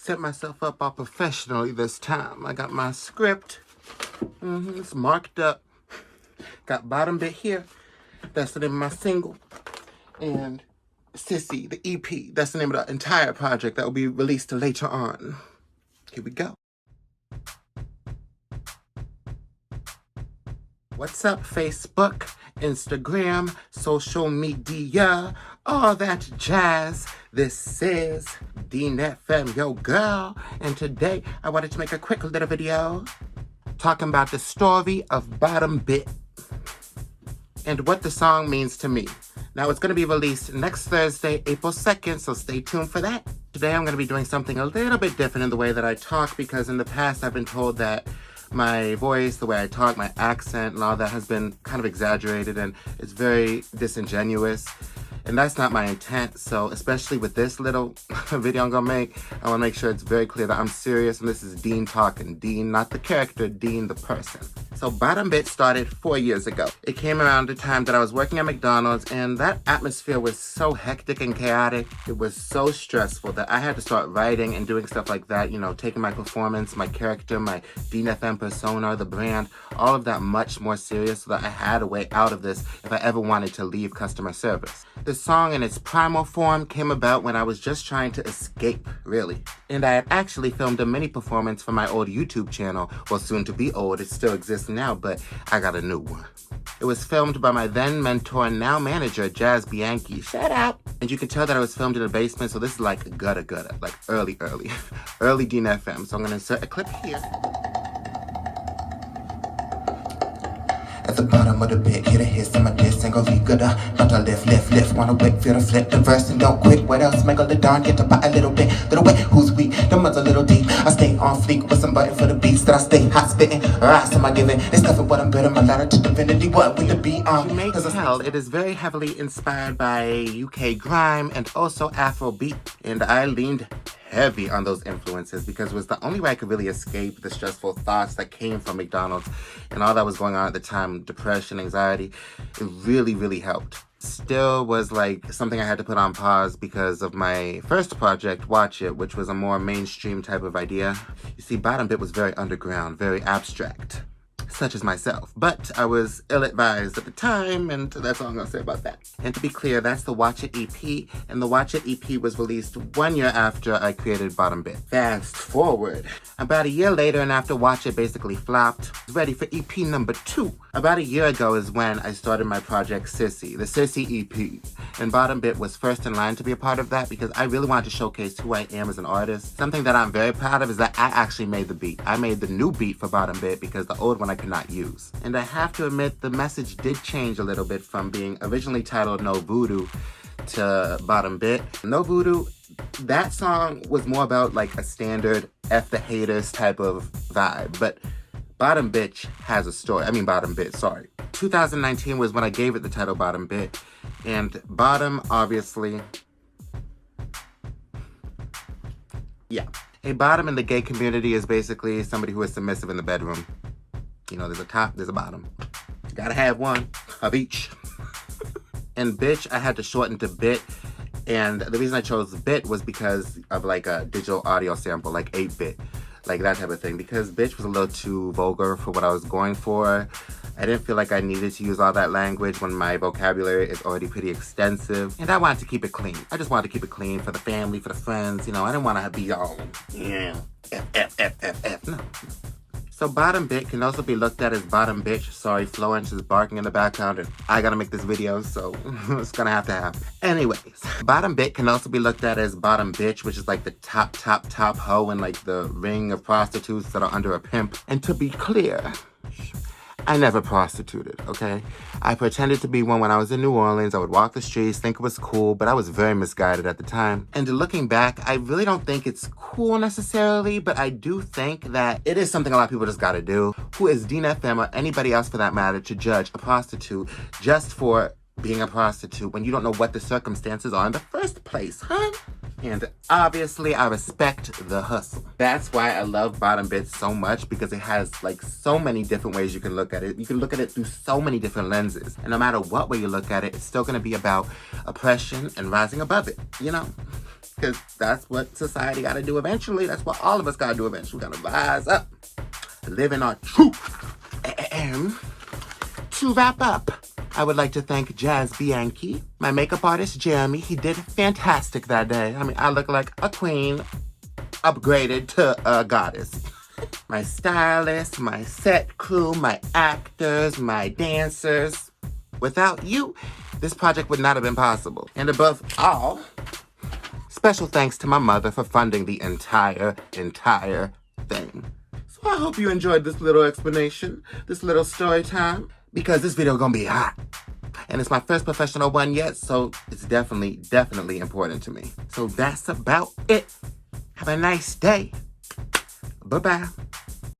set myself up all professionally this time. I got my script. It's marked up. Got bottom bit here. That's the name of my single. And SISSY, the EP. That's the name of the entire project that will be released later on. Here we go. What's up, Facebook, Instagram, social media, all that jazz? This is Dean FM, yo girl, and today I wanted to make a quick little video talking about the story of Bottom Bit and what the song means to me. Now, it's going to be released next Thursday, April 2nd, so stay tuned for that. Today, I'm going to be doing something a little bit different in the way that I talk, because in the past, I've been told that my voice, the way I talk, my accent, and all that has been kind of exaggerated, and it's very disingenuous. And that's not my intent, so especially with this little video I'm gonna make, I wanna make sure it's very clear that I'm serious, and this is Dean talking. Dean, not the character, Dean the person. So Bottom Bit started 4 years ago. It came around the time that I was working at McDonald's, and that atmosphere was so hectic and chaotic. It was so stressful that I had to start writing and doing stuff like that, you know, taking my performance, my character, my Dean FM persona, the brand, all of that much more serious, so that I had a way out of this if I ever wanted to leave customer service. The song in its primal form came about when I was just trying to escape, really. And I had actually filmed a mini performance for my old YouTube channel. Well, soon to be old, it still exists now, but I got a new one. It was filmed by my then mentor and now manager, Jazz Bianchi. Shout out! And you can tell that I was filmed in the basement, so this is like gutter, like early Dean FM. So I'm gonna insert a clip here. At the bottom of the bit, hit a hiss in my disc and go leak it up. Not to lift, wanna whip, feel the flip, the verse and don't quit. What else? Make a little darn, get to buy a little bit. Little wet, who's weak? The mud's a little deep. I stay on fleek with some button for the beats that I stay hot spitting. Rise to my giving. It's nothing but I'm better, my ladder to divinity. What with the beat on? You may tell it is very heavily inspired by UK grime and also Afro beat. And I leaned heavy on those influences because it was the only way I could really escape the stressful thoughts that came from McDonald's and all that was going on at the time, depression, anxiety. It really helped. Still was like something I had to put on pause because of my first project, Watch It, which was a more mainstream type of idea. You see, Bottom Bit was very underground, very abstract, such as myself. But I was ill-advised at the time, and that's all I'm gonna say about that. And to be clear, that's the Watch It EP, and the Watch It EP was released 1 year after I created Bottom Bit. Fast forward. About a year later, and after Watch It basically flopped, I was ready for EP number 2. About a year ago is when I started my project SISSY, the SISSY EP. And Bottom Bit was first in line to be a part of that because I really wanted to showcase who I am as an artist. Something that I'm very proud of is that I actually made the beat. I made the new beat for Bottom Bit because the old one I could not use. And I have to admit, the message did change a little bit from being originally titled No Voodoo to Bottom Bit. No Voodoo, that song was more about like a standard F the haters type of vibe, but Bottom Bitch has a story. Bottom Bit, sorry. 2019 was when I gave it the title Bottom Bit, and bottom, obviously, yeah. A bottom in the gay community is basically somebody who is submissive in the bedroom. You know, there's a top, there's a bottom. You gotta have one of each. And bitch, I had to shorten to bit. And the reason I chose bit was because of like a digital audio sample, like 8-bit. Like that type of thing. Because bitch was a little too vulgar for what I was going for. I didn't feel like I needed to use all that language when my vocabulary is already pretty extensive. And I wanted to keep it clean. I just wanted to keep it clean for the family, for the friends. You know, I didn't want to be all, yeah, F. No. So Bottom Bit can also be looked at as Bottom Bitch. Sorry, Florence is barking in the background and I gotta make this video, so it's gonna have to happen. Anyways, Bottom Bit can also be looked at as Bottom Bitch, which is like the top hoe in like the ring of prostitutes that are under a pimp. And to be clear, I never prostituted, okay? I pretended to be one when I was in New Orleans. I would walk the streets, think it was cool, but I was very misguided at the time. And looking back, I really don't think it's cool necessarily, but I do think that it is something a lot of people just gotta do. Who is Dean FM or anybody else for that matter to judge a prostitute just for being a prostitute when you don't know what the circumstances are in the first place, huh? And obviously, I respect the hustle. That's why I love Bottom Bit so much, because it has like so many different ways you can look at it. You can look at it through so many different lenses. And no matter what way you look at it, it's still gonna be about oppression and rising above it, you know? Because that's what society got to do eventually. That's what all of us got to do eventually. We got to rise up, live in our truth. And to wrap up, I would like to thank Jazz Bianchi, my makeup artist, Jeremy. He did fantastic that day. I mean, I look like a queen upgraded to a goddess. My stylist, my set crew, my actors, my dancers. Without you, this project would not have been possible. And above all, special thanks to my mother for funding the entire thing. So I hope you enjoyed this little explanation, this little story time, because this video gonna be hot. And it's my first professional one yet, so it's definitely important to me. So that's about it. Have a nice day. Bye-bye.